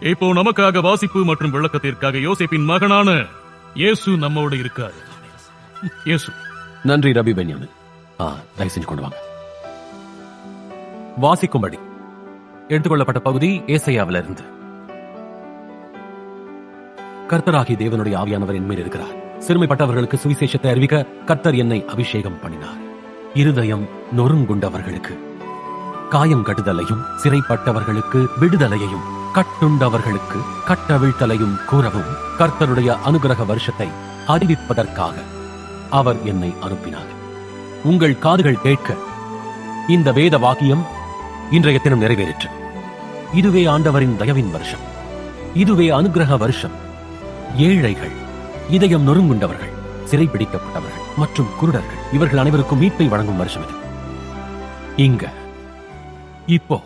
இப்போ நமக்காக வாசிப்பு மற்றும் விளக்கத்திற்காக யோசேப்பின் மகனான இயேசு நம்மோடு இருக்காரு. இயேசு. நன்றி ரபி பென்யாமின். தயவு செஞ்சு கொண்டு வாங்க. வாசிக்கும்படி எடுத்துக்கொள்ளப்பட்ட பகுதி ஏசாயாவிலிருந்து. கர்த்தராகிய தேவனுடைய ஆவியானவர் என் மேல் இருக்கிறார். சிறுமைப்பட்டவர்களுக்கு சுவிசேஷத்தை அறிவிக்க கர்த்தர் என்னை அபிஷேகம் பண்ணினார். இருதயம் நொறுங்குண்டவர்களுக்கு காயம் கட்டுதலையும், சிறைப்பட்டவர்களுக்கு விடுதலையையும், கட்டுண்டவர்களுக்கு கட்டவிழ்த்தலையும் கூறவும் கர்த்தருடைய அனுகிரக வருஷத்தை அறிவிப்பதற்காக அவர் என்னை அனுப்பினார். உங்கள் காதுகள் கேட்க இந்த வேத வாக்கியம் இன்றைய தினம் நிறைவேறிற்று. இதுவே ஆண்டவரின் தயவின் வருஷம். இதுவே அனுகிரக வருஷம். ஏழைகள், இதயம் நொறுங்குண்டவர்கள், சிறைப்பிடிக்கப்பட்டவர்கள் மற்றும் குருடர்கள், இவர்கள் அனைவருக்கும் மீட்பை வழங்கும் வருஷம் இது. இங்க இப்போ